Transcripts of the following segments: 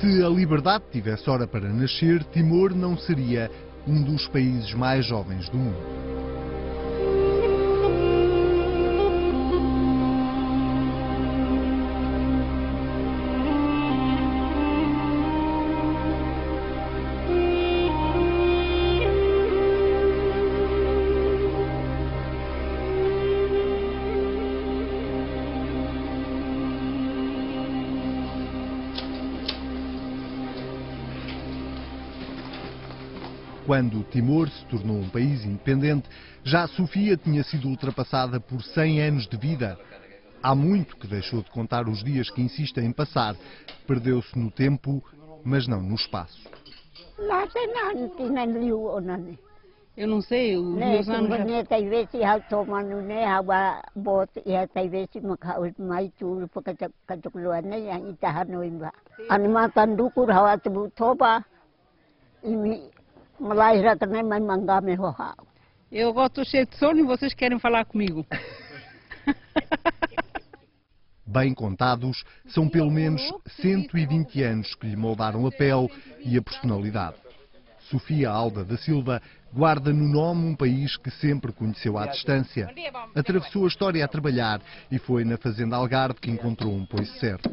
Se a liberdade tivesse hora para nascer, Timor não seria um dos países mais jovens do mundo. Quando Timor se tornou um país independente, já Sofia tinha sido ultrapassada por 100 anos de vida. Há muito que deixou de contar os dias que insiste em passar. Perdeu-se no tempo, mas não no espaço. Eu não sei, os meus anos já... Eu gosto cheio de sono e vocês querem falar comigo. Bem contados, são pelo menos 120 anos que lhe moldaram a pele e a personalidade. Sofia Alda da Silva guarda no nome um país que sempre conheceu à distância. Atravessou a história a trabalhar e foi na fazenda Algarve que encontrou um poiso certo.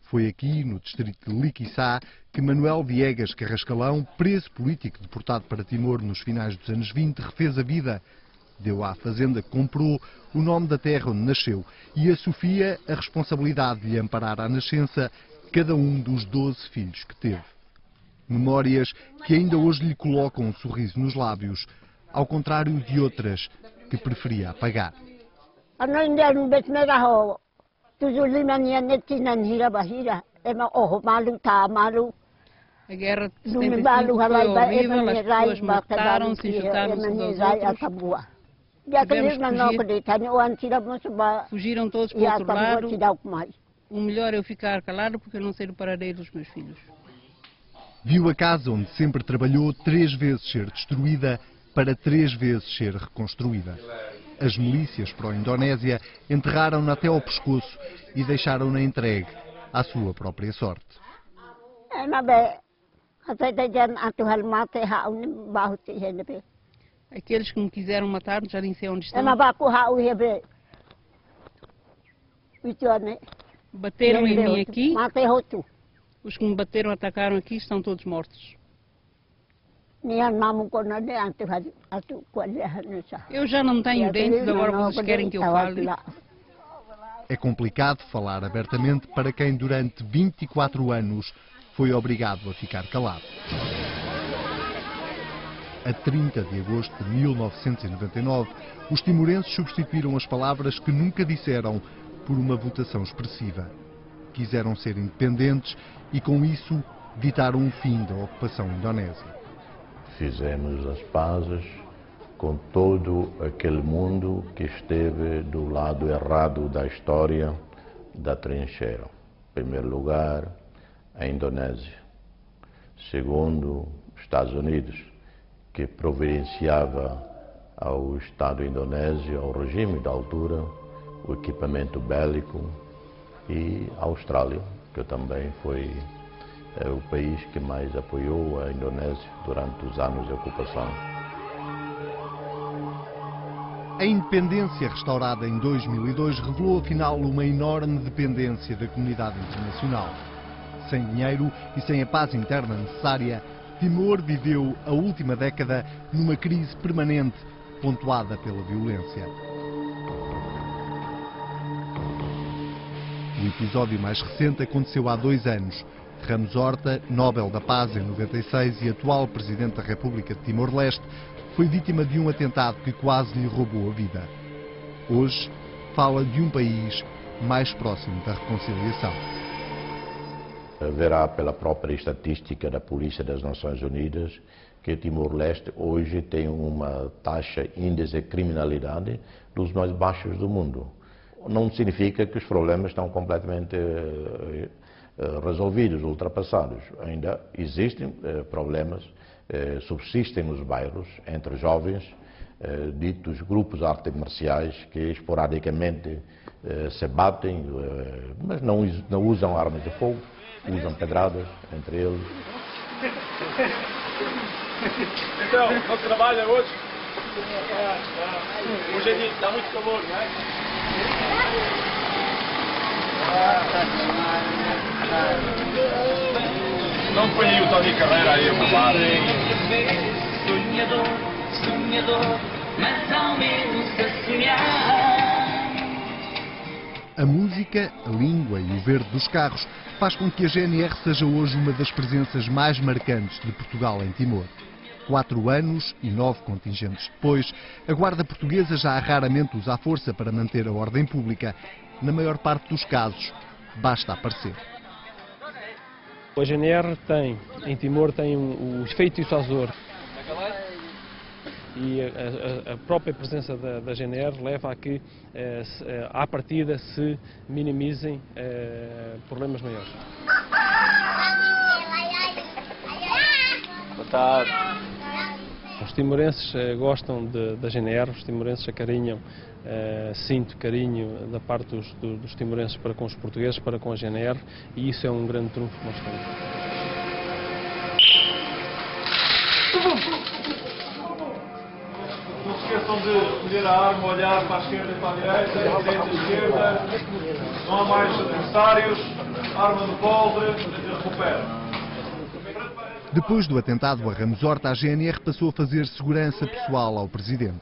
Foi aqui, no distrito de Liquiçá, que Manuel Viegas Carrascalão, preso político deportado para Timor nos finais dos anos 20, refez a vida. Deu à fazenda que comprou o nome da terra onde nasceu e a Sofia a responsabilidade de lhe amparar à nascença cada um dos 12 filhos que teve. Memórias que ainda hoje lhe colocam um sorriso nos lábios, ao contrário de outras que preferia apagar. A guerra de 75 foi horrível, as pessoas mataram-se, insultaram-se uns aos outros. Tivemos que fugiram todos para o outro lado. O melhor é eu ficar calado porque eu não sei do paradeiro dos meus filhos. Viu a casa onde sempre trabalhou 3 vezes ser destruída para 3 vezes ser reconstruída. As milícias pró-Indonésia enterraram-na até ao pescoço e deixaram-na entregue à sua própria sorte. Aqueles que me quiseram matar já nem sei onde estão. Bateram em mim aqui. Os que me bateram, atacaram aqui, estão todos mortos. Eu já não tenho dentes, agora vocês querem que eu fale. É complicado falar abertamente para quem durante 24 anos foi obrigado a ficar calado. A 30 de agosto de 1999, os timorenses substituíram as palavras que nunca disseram por uma votação expressiva. Quiseram ser independentes e, com isso, ditaram o fim da ocupação indonésia. Fizemos as pazes com todo aquele mundo que esteve do lado errado da história da trincheira. Em primeiro lugar, a Indonésia. Segundo, os Estados Unidos, que providenciava ao Estado indonésio, ao regime da altura, o equipamento bélico, e a Austrália, que também foi o país que mais apoiou a Indonésia durante os anos de ocupação. A independência restaurada em 2002 revelou afinal uma enorme dependência da comunidade internacional. Sem dinheiro e sem a paz interna necessária, Timor viveu a última década numa crise permanente, pontuada pela violência. O episódio mais recente aconteceu há 2 anos. Ramos Horta, Nobel da Paz em 96 e atual Presidente da República de Timor-Leste, foi vítima de um atentado que quase lhe roubou a vida. Hoje, fala de um país mais próximo da reconciliação. Verá pela própria estatística da Polícia das Nações Unidas que Timor-Leste hoje tem uma taxa índice de criminalidade dos mais baixos do mundo. Não significa que os problemas estão completamente resolvidos, ultrapassados. Ainda existem problemas, subsistem nos bairros entre jovens ditos grupos de artes marciais que esporadicamente se batem, mas não usam armas de fogo, usam pedradas entre eles. Então, não trabalha hoje? Hoje é dia, está muito calor, não é? Não põe aí o Tony Carreira aí a falar. Sonhador, sonhador, mas ao menos a sonhar. A música, a língua e o verde dos carros faz com que a GNR seja hoje uma das presenças mais marcantes de Portugal em Timor. 4 anos e 9 contingentes depois, a Guarda Portuguesa já raramente usa a força para manter a ordem pública. Na maior parte dos casos, basta aparecer. A GNR em Timor tem o efeito dissuasor. E a própria presença da GNR leva a que, à partida, se minimizem problemas maiores. Boa tarde. Os timorenses gostam da GNR, os timorenses acarinham, sinto carinho da parte dos timorenses para com os portugueses, para com a GNR, e isso é um grande trunfo que nós temos. Não se esqueçam de escolher a arma, olhar para a esquerda e para a direita, e esquerda. Não há mais adversários. Arma no coldre, recupera. Depois do atentado a Ramos Horta, a GNR passou a fazer segurança pessoal ao presidente.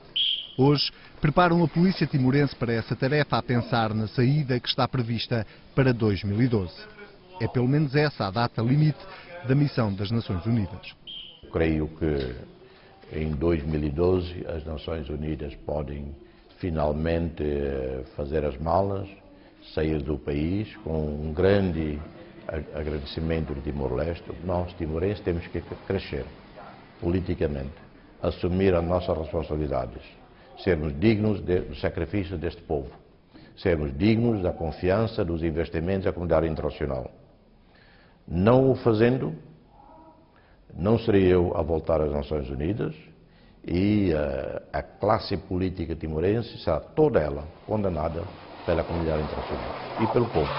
Hoje, preparam a polícia timorense para essa tarefa a pensar na saída que está prevista para 2012. É pelo menos essa a data limite da missão das Nações Unidas. Creio que em 2012 as Nações Unidas podem finalmente fazer as malas, sair do país com um grande agradecimento de Timor-Leste. Nós, timorenses, temos que crescer politicamente, assumir as nossas responsabilidades, sermos dignos do sacrifício deste povo, sermos dignos da confiança dos investimentos da comunidade internacional. Não o fazendo, não serei eu a voltar às Nações Unidas e a classe política timorense será toda ela condenada pela comunidade internacional e pelo povo.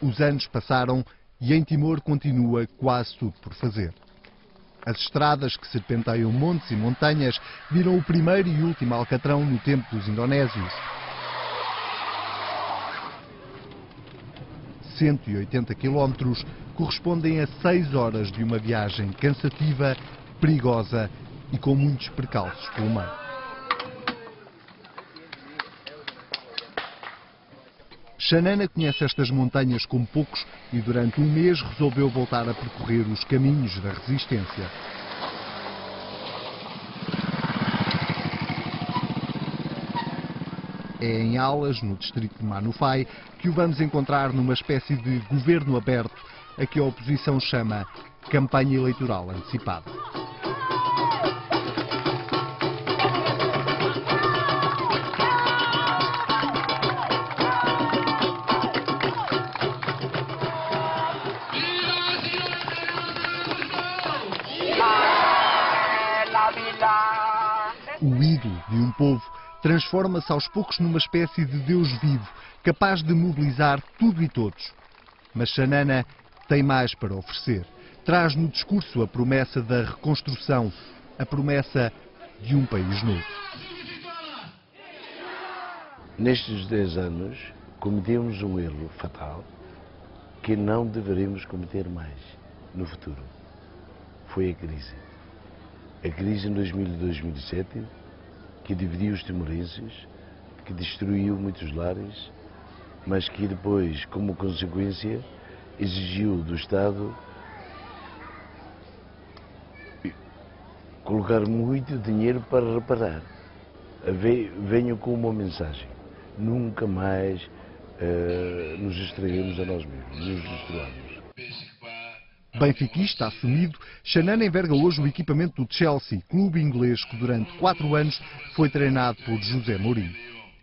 Os anos passaram e em Timor continua quase tudo por fazer. As estradas que serpenteiam montes e montanhas viram o primeiro e último alcatrão no tempo dos indonésios. 180 quilómetros correspondem a 6 horas de uma viagem cansativa, perigosa e com muitos percalços pelo meio. Xanana conhece estas montanhas como poucos e durante um mês resolveu voltar a percorrer os caminhos da resistência. É em Alas, no distrito de Manufai, que o vamos encontrar numa espécie de governo aberto, a que a oposição chama campanha eleitoral antecipada. O ídolo de um povo transforma-se aos poucos numa espécie de Deus vivo, capaz de mobilizar tudo e todos. Mas Xanana tem mais para oferecer. Traz no discurso a promessa da reconstrução, a promessa de um país novo. Nestes 10 anos, cometemos um erro fatal que não deveríamos cometer mais no futuro. Foi a crise. A crise em 2007, que dividiu os timorenses, que destruiu muitos lares, mas que depois, como consequência, exigiu do Estado colocar muito dinheiro para reparar. Venho com uma mensagem: nunca mais nos estraguemos a nós mesmos, nos destruamos. Benfiquista assumido, Xanana enverga hoje o equipamento do Chelsea, clube inglês que durante 4 anos foi treinado por José Mourinho.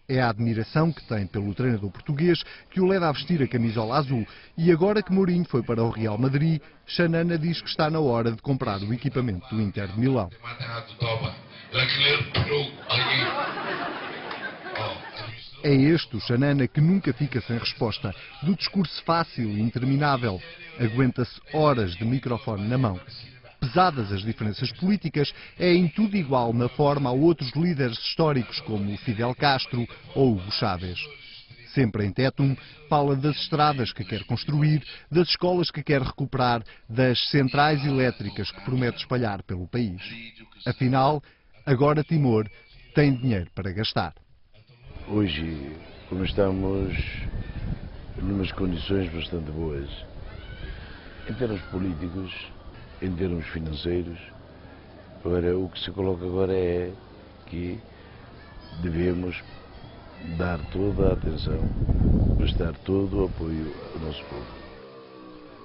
É a admiração que tem pelo treinador português que o leva a vestir a camisola azul. E agora que Mourinho foi para o Real Madrid, Xanana diz que está na hora de comprar o equipamento do Inter de Milão. É este o Xanana que nunca fica sem resposta. Do discurso fácil e interminável, aguenta-se horas de microfone na mão. Pesadas as diferenças políticas, é em tudo igual na forma a outros líderes históricos como Fidel Castro ou Hugo Chávez. Sempre em Tétum, fala das estradas que quer construir, das escolas que quer recuperar, das centrais elétricas que promete espalhar pelo país. Afinal, agora Timor tem dinheiro para gastar. Hoje, como estamos em umas condições bastante boas, em termos políticos, em termos financeiros, agora, o que se coloca agora é que devemos dar toda a atenção, prestar todo o apoio ao nosso povo.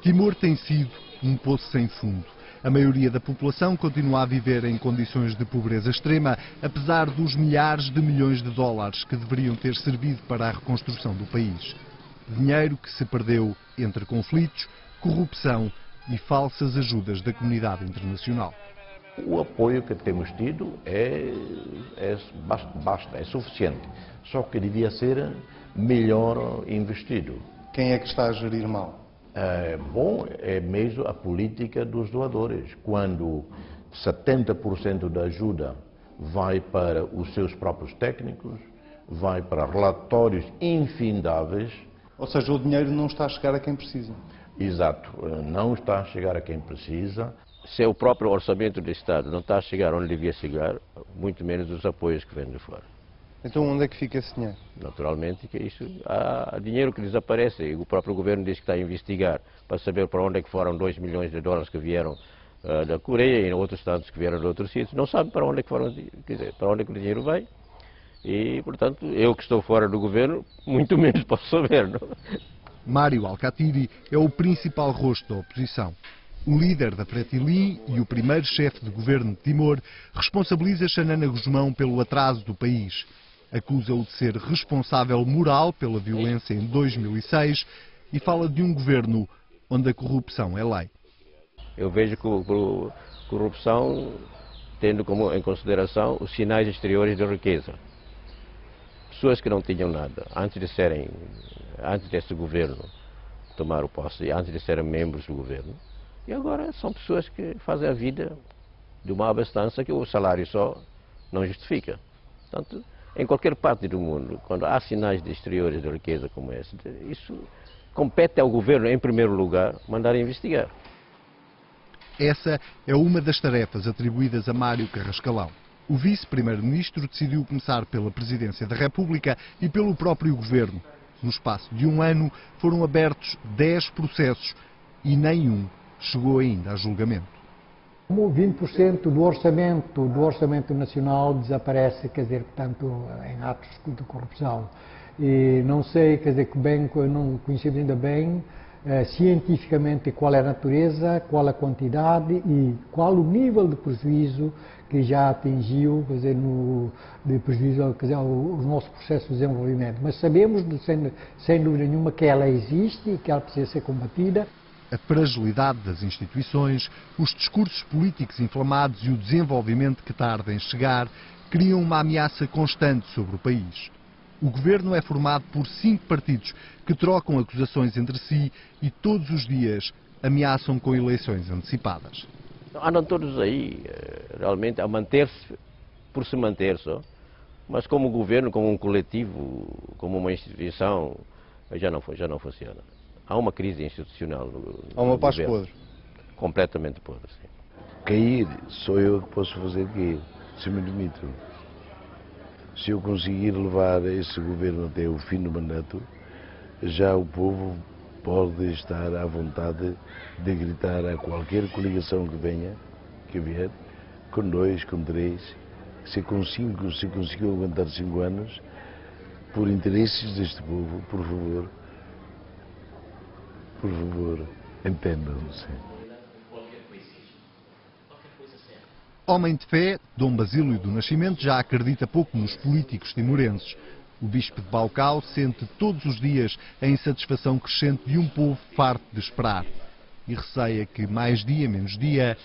Timor tem sido um poço sem fundo. A maioria da população continua a viver em condições de pobreza extrema, apesar dos milhares de milhões de dólares que deveriam ter servido para a reconstrução do país. Dinheiro que se perdeu entre conflitos, corrupção e falsas ajudas da comunidade internacional. O apoio que temos tido é suficiente, só que devia ser melhor investido. Quem é que está a gerir mal? Bom, é mesmo a política dos doadores, quando 70% da ajuda vai para os seus próprios técnicos, vai para relatórios infindáveis. Ou seja, o dinheiro não está a chegar a quem precisa. Exato, não está a chegar a quem precisa. Se o próprio orçamento do Estado não está a chegar onde devia chegar, muito menos os apoios que vêm de fora. Então onde é que fica esse dinheiro? Naturalmente que isso, há dinheiro que desaparece e o próprio governo diz que está a investigar para saber para onde é que foram 2 milhões de dólares que vieram da Coreia e em outros estados que vieram de outros sítios. Não sabe para onde é que foram, quer dizer, para onde é que o dinheiro vai e, portanto, eu que estou fora do governo, muito menos posso saber, não? Mário Alcatiri é o principal rosto da oposição. O líder da Fretilin e o primeiro chefe de governo de Timor responsabiliza Xanana Gusmão pelo atraso do país. Acusa-o de ser responsável moral pela violência em 2006 e fala de um governo onde a corrupção é lei. Eu vejo corrupção tendo como em consideração os sinais exteriores de riqueza. Pessoas que não tinham nada antes desse governo tomar o posse, antes de serem membros do governo, e agora são pessoas que fazem a vida de uma abastança que o salário só não justifica. Portanto, em qualquer parte do mundo, quando há sinais de exteriores de riqueza como esse, isso compete ao governo, em primeiro lugar, mandar investigar. Essa é uma das tarefas atribuídas a Mário Carrascalão. O vice-primeiro-ministro decidiu começar pela Presidência da República e pelo próprio governo. No espaço de um ano foram abertos 10 processos e nenhum chegou ainda a julgamento. Como 20% do orçamento nacional desaparece, quer dizer, portanto, em atos de corrupção. E não sei, quer dizer, não conhecemos ainda bem cientificamente qual é a natureza, qual a quantidade e qual o nível de prejuízo que já atingiu, quer dizer, de prejuízo, quer dizer, os nossos processos de desenvolvimento. Mas sabemos, sem dúvida nenhuma, que ela existe e que ela precisa ser combatida. A fragilidade das instituições, os discursos políticos inflamados e o desenvolvimento que tarda em chegar criam uma ameaça constante sobre o país. O governo é formado por 5 partidos que trocam acusações entre si e todos os dias ameaçam com eleições antecipadas. Andam todos aí, realmente, a manter-se, por se manter só, mas como governo, como um coletivo, como uma instituição, já não funciona. Há uma crise institucional no Há uma paz governo. podre. Completamente podre, sim. Cair, sou eu que posso fazer cair, se me demito. Se eu conseguir levar esse governo até o fim do mandato, já o povo pode estar à vontade de gritar a qualquer coligação que vier, com 2, com 3, se com 5, se conseguiu aguentar 5 anos, por interesses deste povo, por favor, entendam-se. Homem de fé, Dom Basílio do Nascimento já acredita pouco nos políticos timorenses. O bispo de Baucau sente todos os dias a insatisfação crescente de um povo farto de esperar e receia que, mais dia menos dia,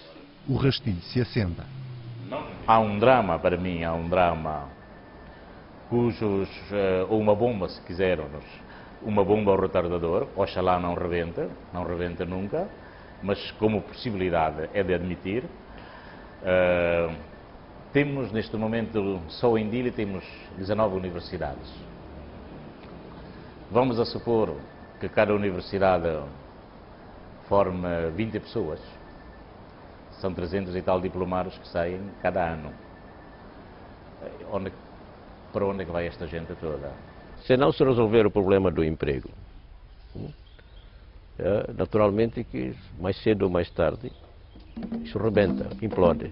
o rastilho se acenda. Há um drama para mim, há um drama cujos, ou uma bomba, se quisermos, uma bomba ao retardador, oxalá não rebenta nunca, mas como possibilidade é de admitir. Temos neste momento, só em Dili temos 19 universidades. Vamos a supor que cada universidade forma 20 pessoas. São 300 e tal diplomados que saem cada ano. Para onde é que vai esta gente toda? Se não se resolver o problema do emprego, naturalmente que mais cedo ou mais tarde isso rebenta, implode.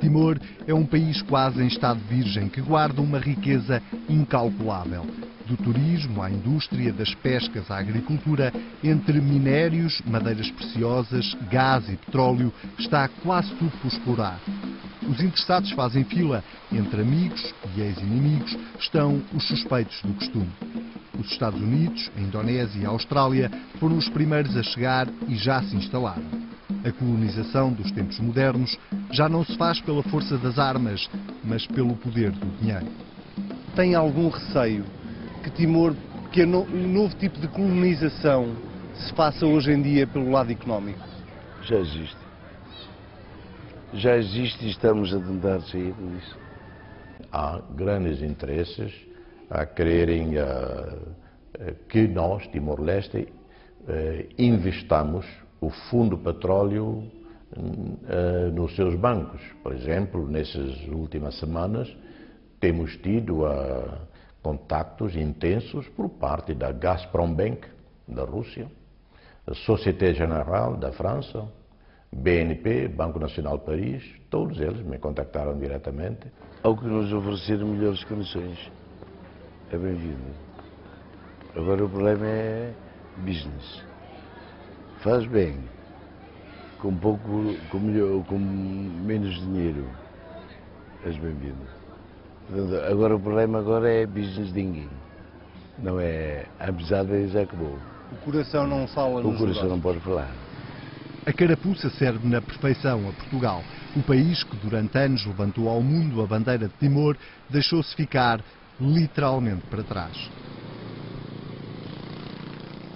Timor é um país quase em estado virgem que guarda uma riqueza incalculável. Do turismo à indústria, das pescas à agricultura, entre minérios, madeiras preciosas, gás e petróleo, está quase tudo por explorar. Os interessados fazem fila. Entre amigos e ex-inimigos estão os suspeitos do costume. Os Estados Unidos, a Indonésia e a Austrália foram os primeiros a chegar e já se instalaram. A colonização dos tempos modernos já não se faz pela força das armas, mas pelo poder do dinheiro. Tem algum receio que um novo tipo de colonização se faça hoje em dia pelo lado económico? Já existe. Já existe e estamos a tentar sair disso. Há grandes interesses a quererem que nós, Timor-Leste, investamos o fundo petróleo nos seus bancos. Por exemplo, nessas últimas semanas temos tido contactos intensos por parte da Gazprom Bank da Rússia, a Société Générale da França, BNP, Banco Nacional de Paris, todos eles me contactaram diretamente. Ao que nos oferecer melhores condições, é bem-vindo. Agora o problema é business. Faz bem, com menos dinheiro, és bem-vindo. Agora o problema é business thinking, não é a amizade já acabou. O coração não fala nos O coração não pode falar. A carapuça serve na perfeição a Portugal. O país que durante anos levantou ao mundo a bandeira de Timor deixou-se ficar literalmente para trás.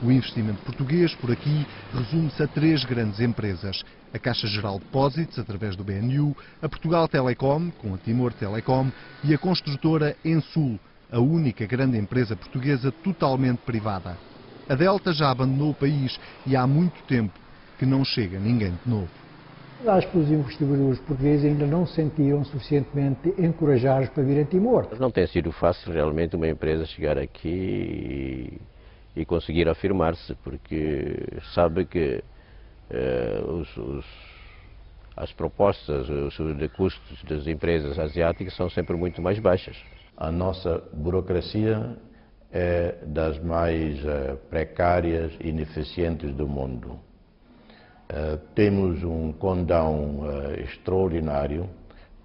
O investimento português por aqui resume-se a 3 grandes empresas. A Caixa Geral de Depósitos, através do BNU, a Portugal Telecom, com a Timor Telecom, e a construtora Ensul, a única grande empresa portuguesa totalmente privada. A Delta já abandonou o país e há muito tempo que não chega ninguém de novo. Acho que os investidores portugueses ainda não se sentiram suficientemente encorajados para vir a Timor. Não tem sido fácil realmente uma empresa chegar aqui e conseguir afirmar-se, porque sabe que as propostas, os de custos das empresas asiáticas são sempre muito mais baixas. A nossa burocracia é das mais precárias e ineficientes do mundo. Temos um condão extraordinário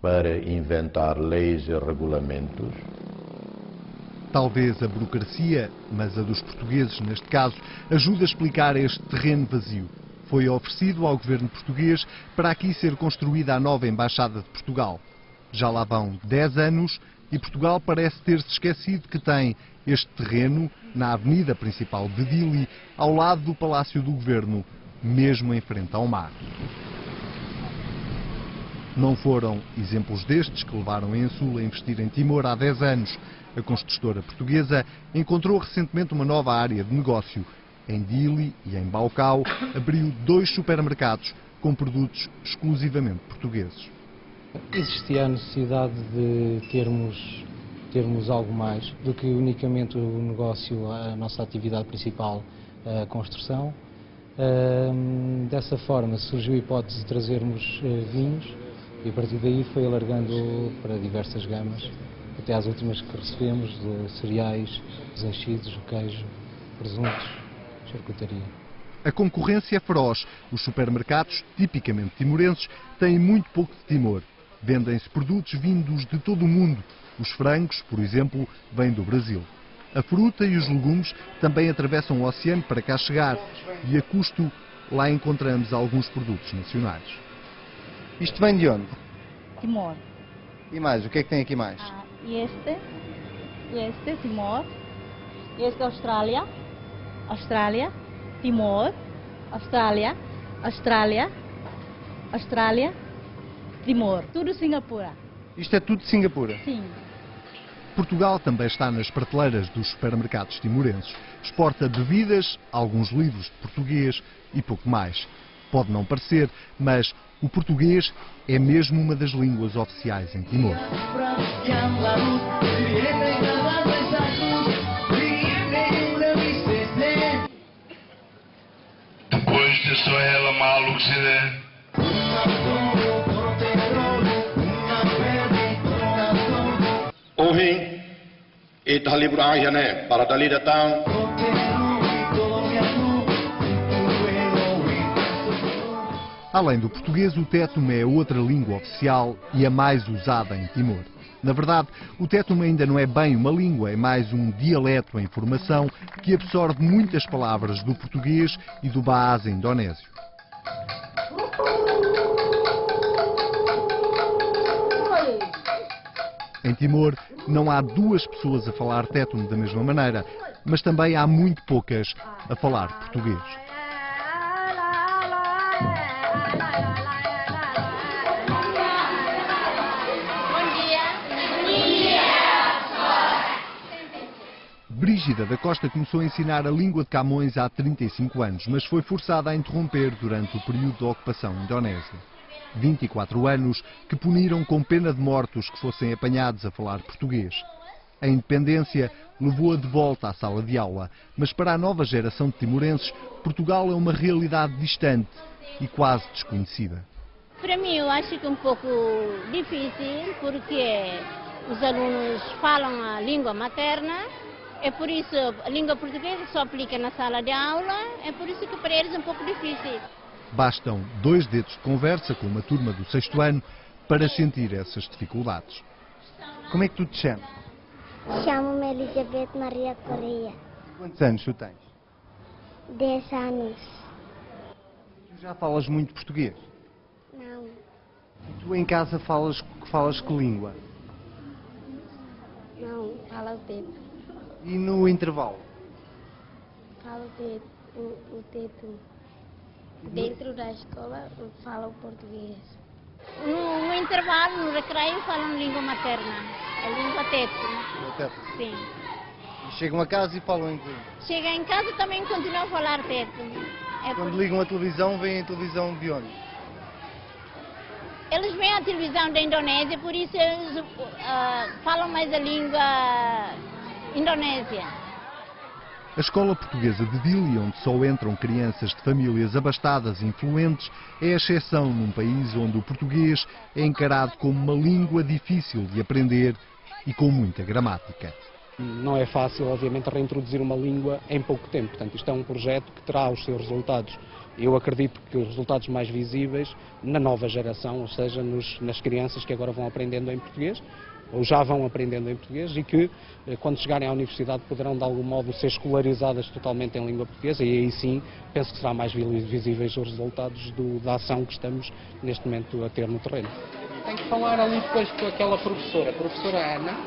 para inventar leis e regulamentos. Talvez a burocracia, mas a dos portugueses neste caso, ajude a explicar este terreno vazio. Foi oferecido ao governo português para aqui ser construída a nova Embaixada de Portugal. Já lá vão 10 anos e Portugal parece ter-se esquecido que tem este terreno na avenida principal de Dili, ao lado do Palácio do Governo, mesmo em frente ao mar. Não foram exemplos destes que levaram a Ensul a investir em Timor há 10 anos. A construtora portuguesa encontrou recentemente uma nova área de negócio. Em Dili e em Baucau abriu 2 supermercados com produtos exclusivamente portugueses. Existia a necessidade de termos algo mais do que unicamente o negócio, a nossa atividade principal, a construção. Dessa forma surgiu a hipótese de trazermos vinhos e a partir daí foi alargando para diversas gamas, até às últimas que recebemos, de cereais, os enchidos, o queijo, presuntos, charcutaria. A concorrência é feroz. Os supermercados, tipicamente timorenses, têm muito pouco de Timor. Vendem-se produtos vindos de todo o mundo. Os frangos, por exemplo, vêm do Brasil. A fruta e os legumes também atravessam o oceano para cá chegar e a custo lá encontramos alguns produtos nacionais. Isto vem de onde? Timor. E mais? O que é que tem aqui mais? Este Timor. Este Austrália. Austrália. Timor. Austrália. Austrália. Austrália. Timor. Tudo Singapura. Isto é tudo de Singapura? Sim. Portugal também está nas prateleiras dos supermercados timorenses. Exporta bebidas, alguns livros de português e pouco mais. Pode não parecer, mas o português é mesmo uma das línguas oficiais em Timor. Depois de só ela maluco se der. Ohi, ita libro ayane para dali datang. Além do português, o tétuma é outra língua oficial e a mais usada em Timor. Na verdade, o tétuma ainda não é bem uma língua, é mais um dialeto em formação que absorve muitas palavras do português e do bahasa indonésio. Em Timor, não há duas pessoas a falar tétuma da mesma maneira, mas também há muito poucas a falar português. Brígida da Costa começou a ensinar a língua de Camões há 35 anos, mas foi forçada a interromper durante o período da ocupação indonésia. 24 anos que puniram com pena de morte os que fossem apanhados a falar português. A independência levou-a de volta à sala de aula, mas para a nova geração de timorenses, Portugal é uma realidade distante e quase desconhecida. Para mim, eu acho que é um pouco difícil, porque os alunos falam a língua materna, é por isso a língua portuguesa só aplica na sala de aula, é por isso que para eles é um pouco difícil. Bastam 2 dedos de conversa com uma turma do 6º ano para sentir essas dificuldades. Como é que tu te chamas? Chamo-me Elizabeth Maria Correia. Quantos anos tu tens? 10 anos. Tu já falas muito português? Não. E tu em casa falas que língua? Não, falo teto. E no intervalo? Falo o teto. Dentro da escola eu falo português. No intervalo, no recreio, falam língua materna. A língua teto. Sim. E chegam a casa e falam inglês? Chega em casa também continuam a falar teto. Quando ligam a televisão, veem a televisão de onde? Eles veem a televisão da Indonésia, por isso eles falam mais a língua indonésia. A escola portuguesa de Dili, onde só entram crianças de famílias abastadas e influentes, é a exceção num país onde o português é encarado como uma língua difícil de aprender e com muita gramática. Não é fácil, obviamente, reintroduzir uma língua em pouco tempo. Portanto, isto é um projeto que terá os seus resultados. Eu acredito que os resultados mais visíveis na nova geração, ou seja, nas crianças que agora vão aprendendo em português, ou já vão aprendendo em português e que, quando chegarem à universidade, poderão, de algum modo, ser escolarizadas totalmente em língua portuguesa e aí sim, penso que será mais visíveis os resultados da ação que estamos, neste momento, a ter no terreno. Tenho que falar ali depois com aquela professora, a professora Ana,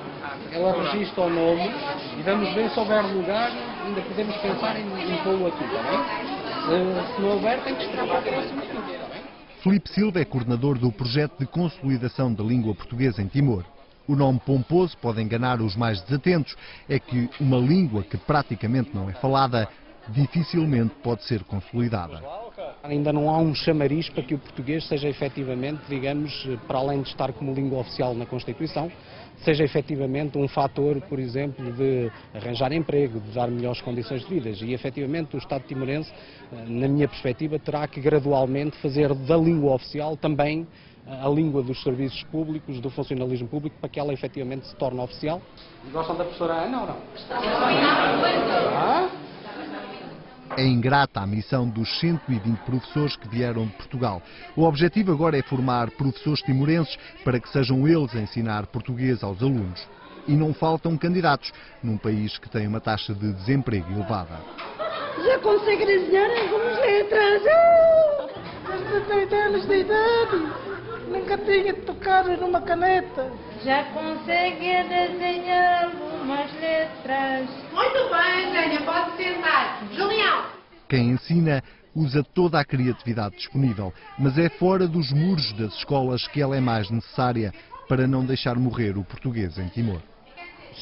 ela registra o nome e vamos ver se houver lugar, ainda podemos pensar em pô-lo aqui, está bem? Se não houver, tem que esperar para o próximo estudo, está bem? Filipe Silva é coordenador do projeto de consolidação da língua portuguesa em Timor. O nome pomposo pode enganar os mais desatentos, é que uma língua que praticamente não é falada dificilmente pode ser consolidada. Ainda não há um chamariz para que o português seja efetivamente, digamos, para além de estar como língua oficial na Constituição, seja efetivamente um fator, por exemplo, de arranjar emprego, de dar melhores condições de vida. E efetivamente o Estado timorense, na minha perspectiva, terá que gradualmente fazer da língua oficial também a língua dos serviços públicos, do funcionalismo público, para que ela efetivamente se torne oficial. Gostam da professora Ana ou não? É ingrata a missão dos 120 professores que vieram de Portugal. O objetivo agora é formar professores timorenses para que sejam eles a ensinar português aos alunos. E não faltam candidatos, num país que tem uma taxa de desemprego elevada. Já consegue desenhar algumas letras. Aos 16 anos de idade. Nunca tinha tocado numa caneta. Já consegue desenhar algumas letras. Muito bem, Zénia, pode sentar. Julião. Quem ensina usa toda a criatividade disponível, mas é fora dos muros das escolas que ela é mais necessária para não deixar morrer o português em Timor.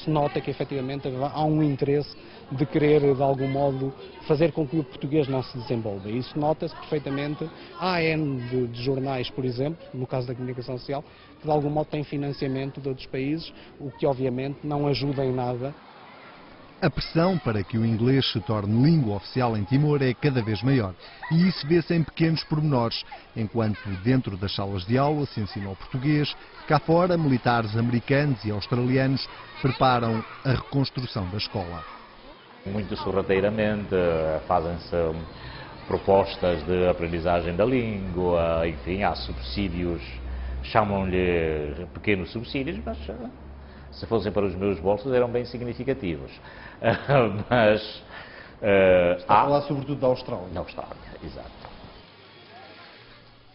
Se nota que efetivamente há um interesse de querer, de algum modo, fazer com que o português não se desenvolva. Isso nota-se perfeitamente. Há N de jornais, por exemplo, no caso da comunicação social, que de algum modo têm financiamento de outros países, o que obviamente não ajuda em nada. A pressão para que o inglês se torne língua oficial em Timor é cada vez maior. E isso vê-se em pequenos pormenores. Enquanto dentro das salas de aula se ensina o português, cá fora militares americanos e australianos preparam a reconstrução da escola. Muito sorrateiramente fazem-se propostas de aprendizagem da língua, enfim, há subsídios, chamam-lhe pequenos subsídios, mas se fossem para os meus bolsos eram bem significativos. Mas está a falar sobretudo da Austrália. Da Austrália, exato.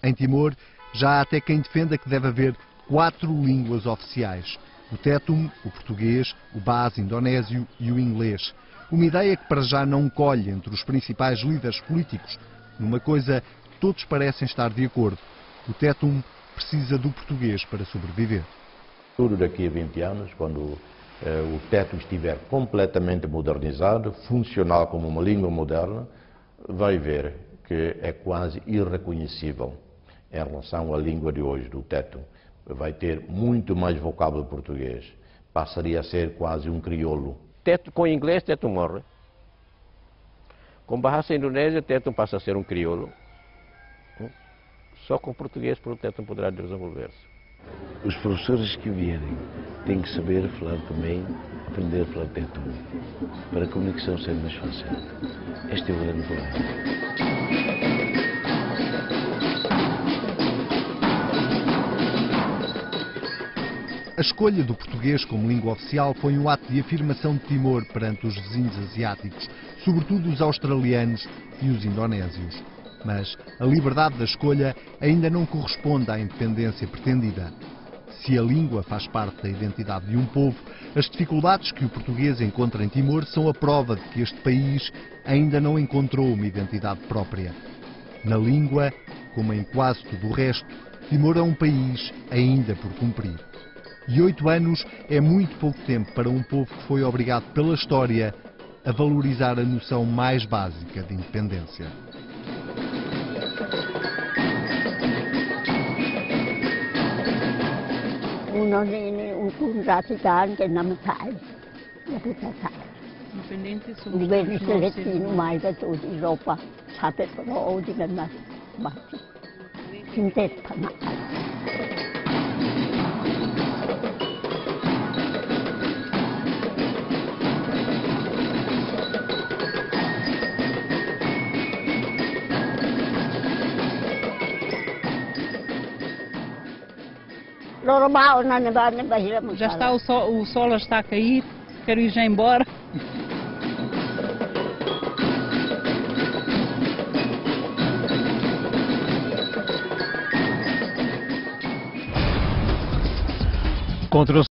Em Timor já há até quem defenda que deve haver 4 línguas oficiais: o Tetum, o português, o Bas indonésio e o inglês. Uma ideia que para já não colhe entre os principais líderes políticos. Numa coisa, todos parecem estar de acordo: o Tetum precisa do português para sobreviver. Tudo daqui a 20 anos, quando o Tetum estiver completamente modernizado, funcional como uma língua moderna, vai ver que é quase irreconhecível em relação à língua de hoje, do Tetum. Vai ter muito mais vocábulo português, passaria a ser quase um crioulo. Com inglês, Tetum morre. Com Bahasa Indonésia, Tetum passa a ser um crioulo. Só com português, o Tetum poderá desenvolver-se. Os professores que vierem têm que saber falar também, aprender a falar Tetum, para a comunicação ser mais fácil. Este é o grande problema. A escolha do português como língua oficial foi um ato de afirmação de Timor perante os vizinhos asiáticos, sobretudo os australianos e os indonésios. Mas a liberdade da escolha ainda não corresponde à independência pretendida. Se a língua faz parte da identidade de um povo, as dificuldades que o português encontra em Timor são a prova de que este país ainda não encontrou uma identidade própria. Na língua, como em quase tudo o resto, Timor é um país ainda por cumprir. E 8 anos é muito pouco tempo para um povo que foi obrigado pela história a valorizar a noção mais básica de independência. Já está o sol já está a cair, quero ir já embora. Contra